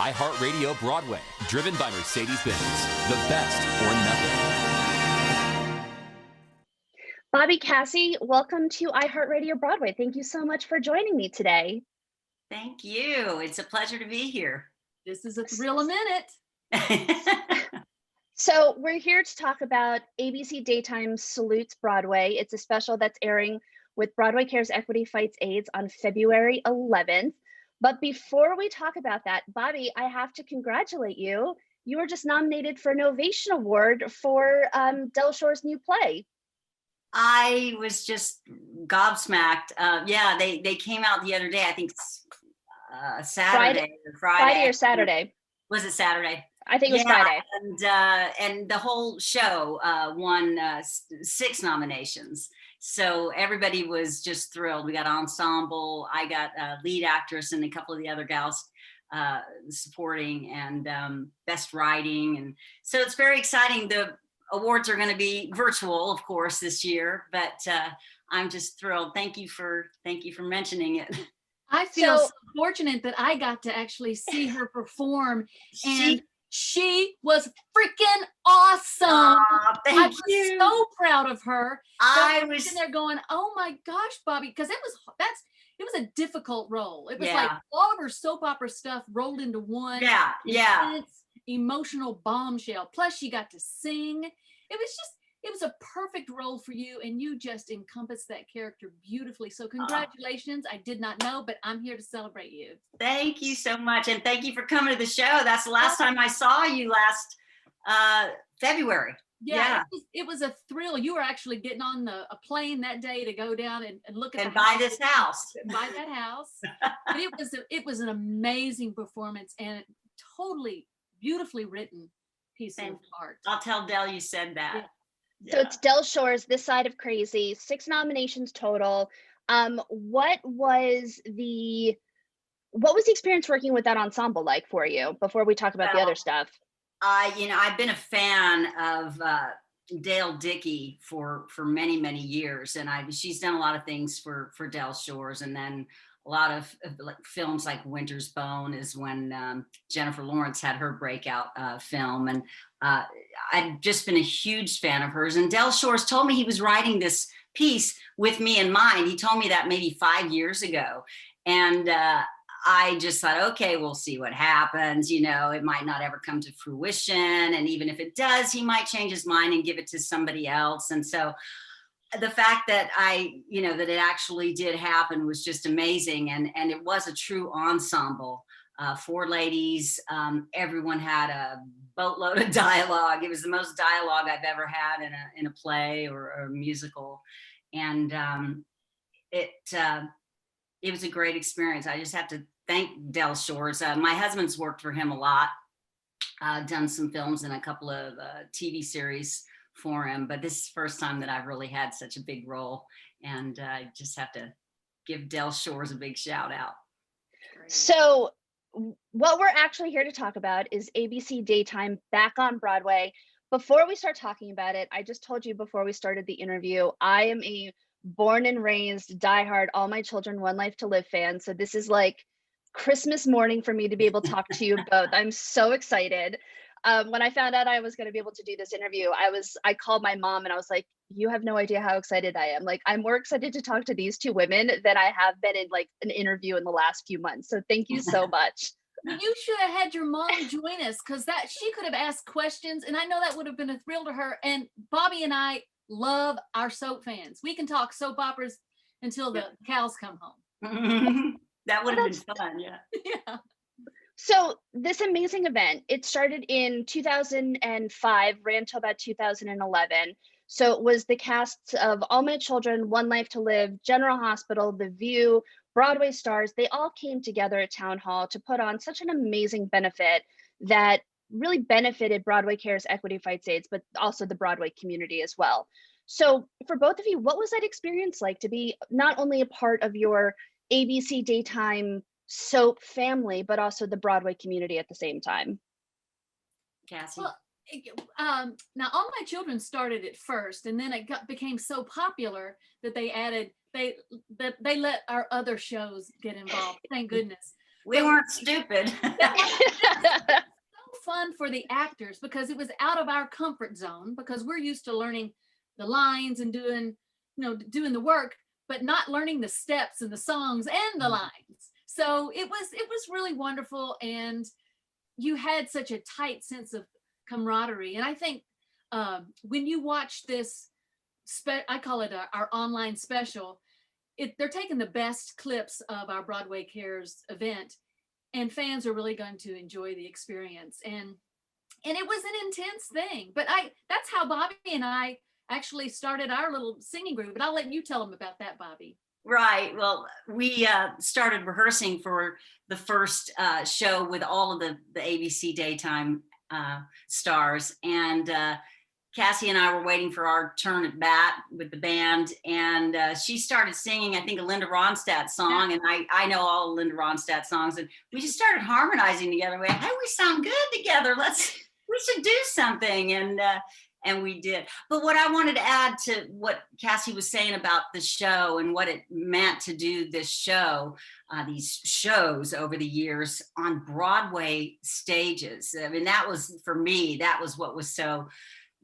iHeartRadio Broadway, driven by Mercedes-Benz. The best or nothing. Bobbie, Kassie, welcome to iHeartRadio Broadway. Thank you so much for joining me today. Thank you. It's a pleasure to be here. This is a thrill a minute. So we're here to talk about ABC Daytime Salutes Broadway. It's a special that's airing with Broadway Cares Equity Fights AIDS on February 11th. But before we talk about that, Bobbie, I have to congratulate you. You were just nominated for an Ovation Award for Del Shore's new play. I was just gobsmacked. Yeah, they came out the other day. I think Saturday or Friday. Friday or Saturday. Was it Saturday? I think it was Friday. And the whole show won 6 nominations. So everybody was just thrilled. We got ensemble. I got lead actress and a couple of the other gals supporting, and best writing. And so it's very exciting. The awards are going to be virtual, of course, this year, but I'm just thrilled. Thank you for mentioning it. I feel so fortunate that I got to actually see her perform, and she was freaking awesome. Thank you. So proud of her. I was sitting there going, "Oh my gosh, Bobbie," because it was a difficult role. It was Yeah. like all of her soap opera stuff rolled into one. Yeah. intense, emotional bombshell. Plus, she got to sing. It was a perfect role for you, and you just encompassed that character beautifully. So congratulations. I did not know, but I'm here to celebrate you. Thank you so much. And thank you for coming to the show. That's the last time I saw you, last February. Yeah. It was a thrill. You were actually getting on a plane that day to go down and look at And buy this house. Buy that house. But it was an amazing performance, and totally beautifully written piece of art. I'll tell Del you said that. Yeah. So it's Del Shore's This Side of Crazy, 6 nominations total. What was the experience working with that ensemble like for you before we talk about the other stuff? I've been a fan of Dale Dickey for many, many years, and she's done a lot of things for Del Shores, and then a lot of films like Winter's Bone is when Jennifer Lawrence had her breakout film, and I've just been a huge fan of hers. And Del Shores told me he was writing this piece with me in mind. He told me that maybe 5 years ago, and I just thought, okay, we'll see what happens. It might not ever come to fruition, and even if it does, he might change his mind and give it to somebody else. And so the fact that that it actually did happen was just amazing. And it was a true ensemble. 4 ladies, everyone had a boatload of dialogue. It was the most dialogue I've ever had in a play or a musical. And it was a great experience. I just have to thank Del Shores. My husband's worked for him a lot, done some films and a couple of TV series for him, but this is the first time that I've really had such a big role, and I just have to give Del Shores a big shout out. So what we're actually here to talk about is ABC Daytime back on Broadway. Before we start talking about it, I just told you before we started the interview, I am a born and raised diehard All My Children One Life to Live fan. So this is like Christmas morning for me to be able to talk to you both. I'm so excited. When I found out I was going to be able to do this interview, I called my mom and I was like, you have no idea how excited I am. Like, I'm more excited to talk to these 2 women than I have been in like an interview in the last few months. So thank you so much. You should have had your mom join us, because she could have asked questions, and I know that would have been a thrill to her. And Bobbie and I love our soap fans. We can talk soap operas until the cows come home. That would have been fun. Yeah. So this amazing event, it started in 2005, ran till about 2011. So it was the casts of All My Children, One Life to Live, General Hospital, The View, Broadway stars. They all came together at Town Hall to put on such an amazing benefit that really benefited Broadway Cares Equity Fights AIDS, but also the Broadway community as well. So for both of you, what was that experience like to be not only a part of your ABC Daytime soap family, but also the Broadway community at the same time? Kassie? Well, now All My Children started at first, and then it became so popular that they let our other shows get involved. Thank goodness. We weren't stupid. So fun for the actors because it was out of our comfort zone because we're used to learning the lines and doing the work, but not learning the steps and the songs and the lines. So it was really wonderful, and you had such a tight sense of camaraderie. And I think when you watch this, I call it our online special, they're taking the best clips of our Broadway Cares event, and fans are really going to enjoy the experience. And it was an intense thing, but that's how Bobbie and I actually started our little singing group. But I'll let you tell them about that, Bobbie. Right. Well, we started rehearsing for the first show with all of the ABC daytime stars, and Kassie and I were waiting for our turn at bat with the band, and she started singing, I think, a Linda Ronstadt song, and I know all of Linda Ronstadt songs, and we just started harmonizing together. We, hey, we sound good together. We should do something, and we did. But what I wanted to add to what Kassie was saying about the show and what it meant to do this show, these shows over the years on Broadway stages. I mean, that was, for me, that was what was so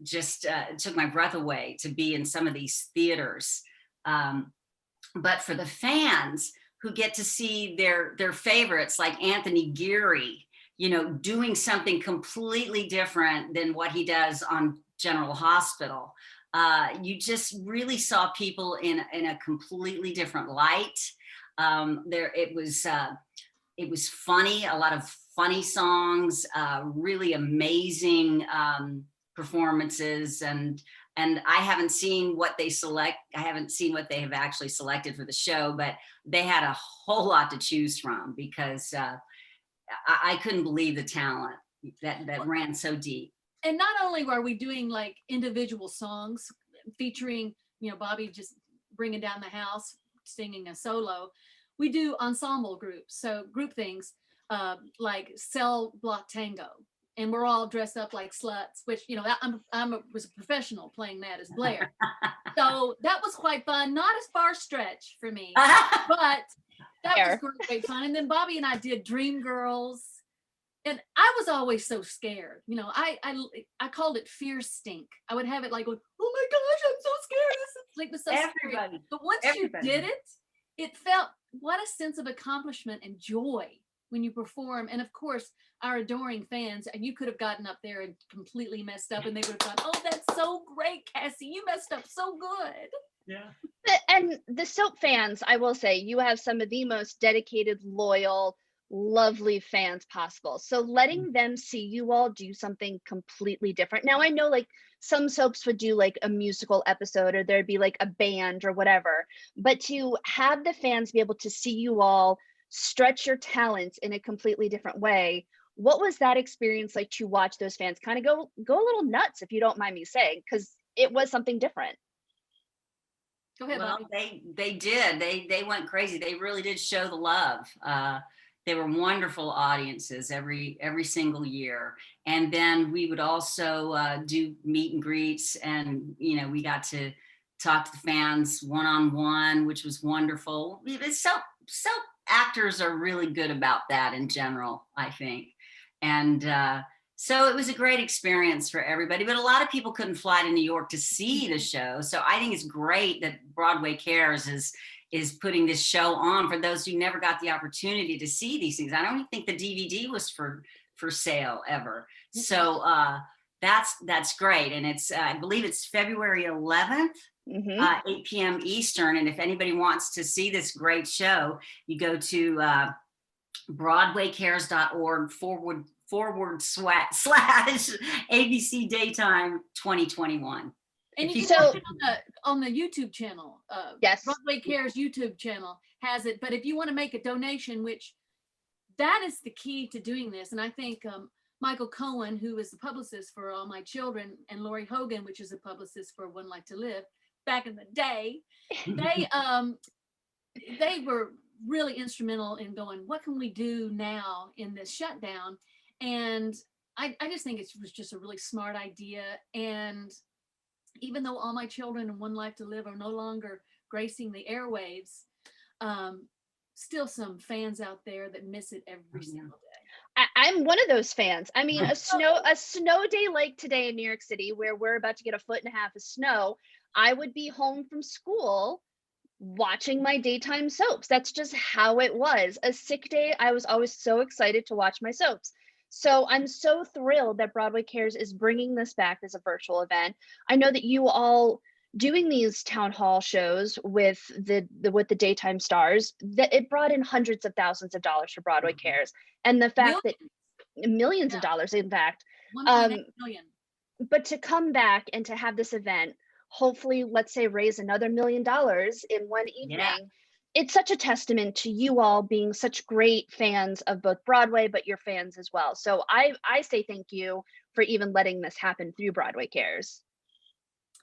just took my breath away, to be in some of these theaters. But for the fans who get to see their favorites like Anthony Geary, doing something completely different than what he does on General Hospital, you just really saw people in a completely different light. It was funny, a lot of funny songs, really amazing performances, and I haven't seen what they have actually selected for the show, but they had a whole lot to choose from, because I couldn't believe the talent that ran so deep. And not only were we doing like individual songs featuring, Bobbie just bringing down the house, singing a solo, we do ensemble groups, so group things like Cell Block Tango. And we're all dressed up like sluts, which, was a professional playing that as Blair. So that was quite fun. Not a far stretch for me, but that was great fun. And then Bobbie and I did Dream Girls. And I was always so scared. I called it fear stink. I would have it like, oh my gosh, I'm so scared. It was so scary. But once you did it, it felt, what a sense of accomplishment and joy when you perform. And of course, our adoring fans, and you could have gotten up there and completely messed up, and they would have gone, oh, that's so great, Kassie, you messed up so good. Yeah. And the soap fans, I will say, you have some of the most dedicated, loyal, lovely fans possible. So letting them see you all do something completely different. Now, I know like some soaps would do like a musical episode, or there'd be like a band or whatever, but to have the fans be able to see you all stretch your talents in a completely different way, what was that experience like to watch those fans kind of go a little nuts, if you don't mind me saying, because it was something different? Go ahead, well, Bobbie. they did. They went crazy. They really did show the love. They were wonderful audiences every single year. And then we would also do meet and greets, and we got to talk to the fans one-on-one, which was wonderful. It's so actors are really good about that in general, I think. And so it was a great experience for everybody, but a lot of people couldn't fly to New York to see the show. So I think it's great that Broadway Cares is putting this show on for those who never got the opportunity to see these things. I don't even think the DVD was for sale ever. So that's great. And it's, I believe it's February 11th, 8 p.m. Eastern. And if anybody wants to see this great show, you go to broadwaycares.org / ABC Daytime 2021. And you can watch it on the YouTube channel. Yes. Broadway Cares YouTube channel has it. But if you want to make a donation, which that is the key to doing this. And I think Michael Cohen, who is the publicist for All My Children, and Lori Hogan, which is a publicist for One Life to Live, back in the day, they were really instrumental in going, what can we do now in this shutdown? And I just think it was just a really smart idea. And even though All My Children and One Life to Live are no longer gracing the airwaves, still some fans out there that miss it every single day. I'm one of those fans. I mean, a snow day like today in New York City, where we're about to get 1.5 feet of snow, I would be home from school watching my daytime soaps. That's just how it was. A sick day, I was always so excited to watch my soaps. So I'm so thrilled that Broadway Cares is bringing this back as a virtual event. I know that you all doing these town hall shows with the daytime stars, that it brought in hundreds of thousands of dollars for Broadway Cares, and the fact that millions of dollars, in fact, 1.8 million. but to come back and to have this event, hopefully, let's say, raise another $1 million in one evening. It's such a testament to you all being such great fans of both Broadway, but your fans as well. So I say thank you for even letting this happen through Broadway Cares.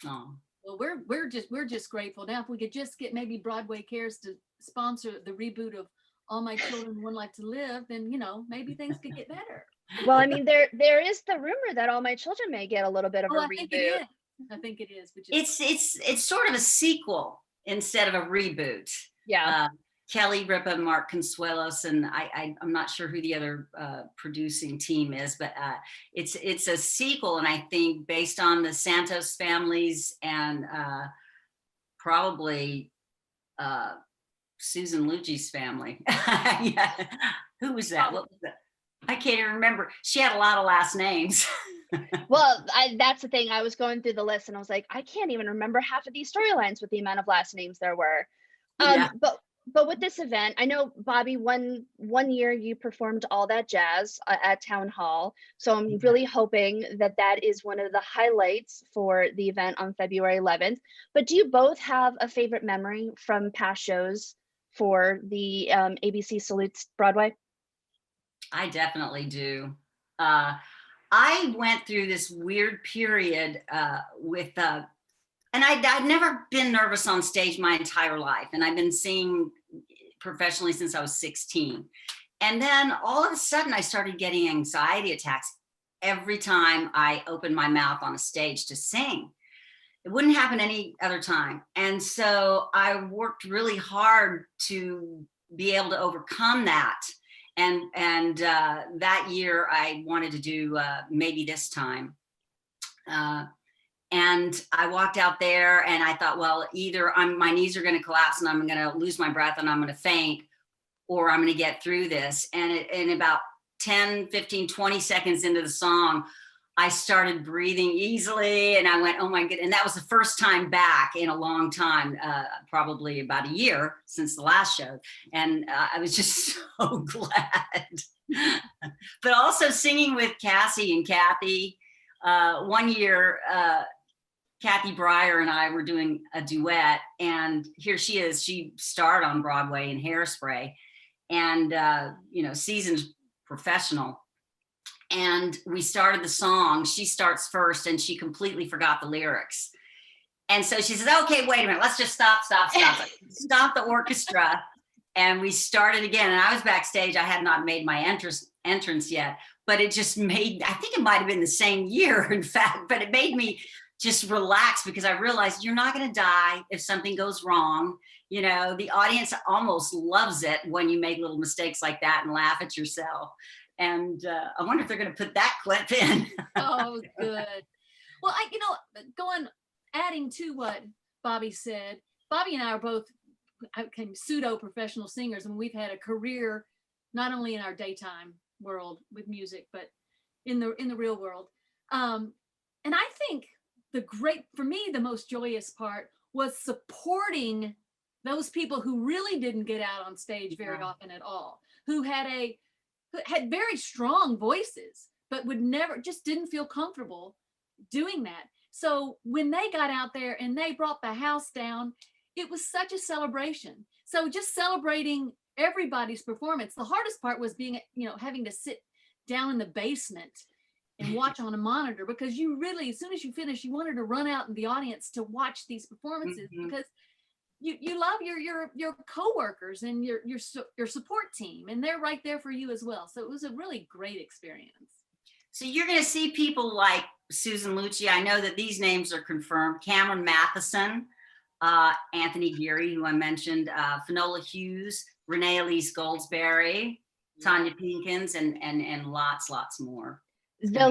Oh. Well, we're just grateful. Now, if we could just get maybe Broadway Cares to sponsor the reboot of All My Children, One Life to Live, then, you know, maybe things could get better. Well, I mean, there is the rumor that All My Children may get a little bit of a reboot. I think it is. Which is it's sort of a sequel instead of a reboot. Yeah. Kelly Ripa, Mark Consuelos, and I'm not sure who the other producing team is, but it's a sequel, and I think based on the Santos families and probably Susan Lucci's family. Yeah. Who was that? What was that? I can't even remember. She had a lot of last names. Well, that's the thing. I was going through the list and I was like, I can't even remember half of these storylines with the amount of last names there were. But with this event, I know, Bobbie, one year you performed All That Jazz at Town Hall. So I'm really hoping that is one of the highlights for the event on February 11th. But do you both have a favorite memory from past shows for the ABC Salutes Broadway? I definitely do. I went through this weird period with and I'd never been nervous on stage my entire life. And I've been singing professionally since I was 16. And then all of a sudden I started getting anxiety attacks every time I opened my mouth on a stage to sing. It wouldn't happen any other time. And so I worked really hard to be able to overcome that. And that year I wanted to do Maybe This Time. And I walked out there and I thought, well, either my knees are going to collapse and I'm going to lose my breath and I'm going to faint, or I'm going to get through this. And in about 10, 15, 20 seconds into the song, I started breathing easily and I went, oh my goodness. And that was the first time back in a long time, probably about a year since the last show. And I was just so glad. But also singing with Kassie and Kathy. One year, Kathy Breyer and I were doing a duet, and here she is. She starred on Broadway in Hairspray, and seasoned professional. And we started the song. She starts first, and she completely forgot the lyrics. And so she says, "Okay, wait a minute. Let's just stop the orchestra." And we started again. And I was backstage. I had not made my entrance yet, but it just made. I think it might have been the same year, in fact. But it made me just relax because I realized you're not going to die if something goes wrong. You know, the audience almost loves it when you make little mistakes like that and laugh at yourself. And I wonder if they're going to put that clip in. Oh, good. Well, adding to what Bobbie said, Bobbie and I are both pseudo-professional singers, and we've had a career not only in our daytime world with music, but in the real world. And I think for me, the most joyous part was supporting those people who really didn't get out on stage very often at all, who had very strong voices, but just didn't feel comfortable doing that. So when they got out there and they brought the house down, it was such a celebration. So just celebrating everybody's performance. The hardest part was having to sit down in the basement and watch on a monitor, because you really, as soon as you finish, you wanted to run out in the audience to watch these performances, because you love your coworkers and your support team, and they're right there for you as well. So it was a really great experience. So you're going to see people like Susan Lucci. I know that these names are confirmed. Cameron Matheson, Anthony Geary, who I mentioned, Finola Hughes, Renee Elise Goldsberry, Tanya Pinkins, and lots more. The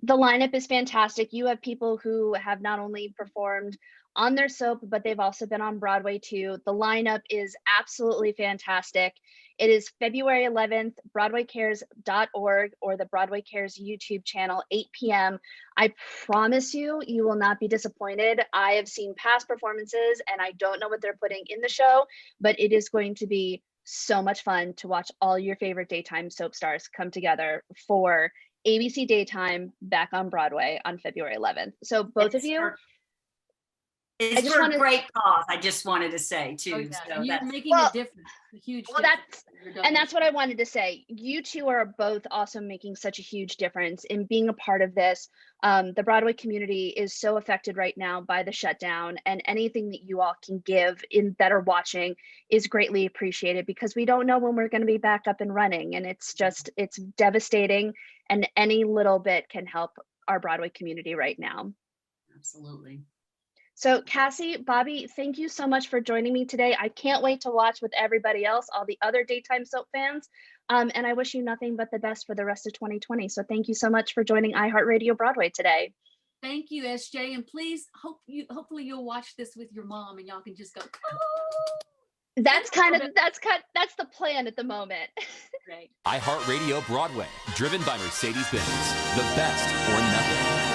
lineup is fantastic. You have people who have not only performed on their soap, but they've also been on Broadway too. The lineup is absolutely fantastic. It is February 11th, BroadwayCares.org or the Broadway Cares YouTube channel, 8 p.m. I promise you, you will not be disappointed. I have seen past performances and I don't know what they're putting in the show, but it is going to be so much fun to watch all your favorite daytime soap stars come together for ABC Daytime back on Broadway on February 11th. So both of you, it's for a great cause. I just wanted to say too. Oh, yeah. So And you're making a difference, a huge difference. That's what I wanted to say. You two are both also making such a huge difference in being a part of this. The Broadway community is so affected right now by the shutdown, and anything that you all can give in that are watching is greatly appreciated, because we don't know when we're going to be back up and running, and it's devastating, and any little bit can help our Broadway community right now. Absolutely. So Kassie, Bobbie, thank you so much for joining me today. I can't wait to watch with everybody else, all the other daytime soap fans. And I wish you nothing but the best for the rest of 2020. So thank you so much for joining iHeartRadio Broadway today. Thank you, SJ. And please, hopefully you'll watch this with your mom and y'all can just go, oh. That's the plan at the moment. Great. iHeartRadio Broadway, driven by Mercedes-Benz. The best or nothing.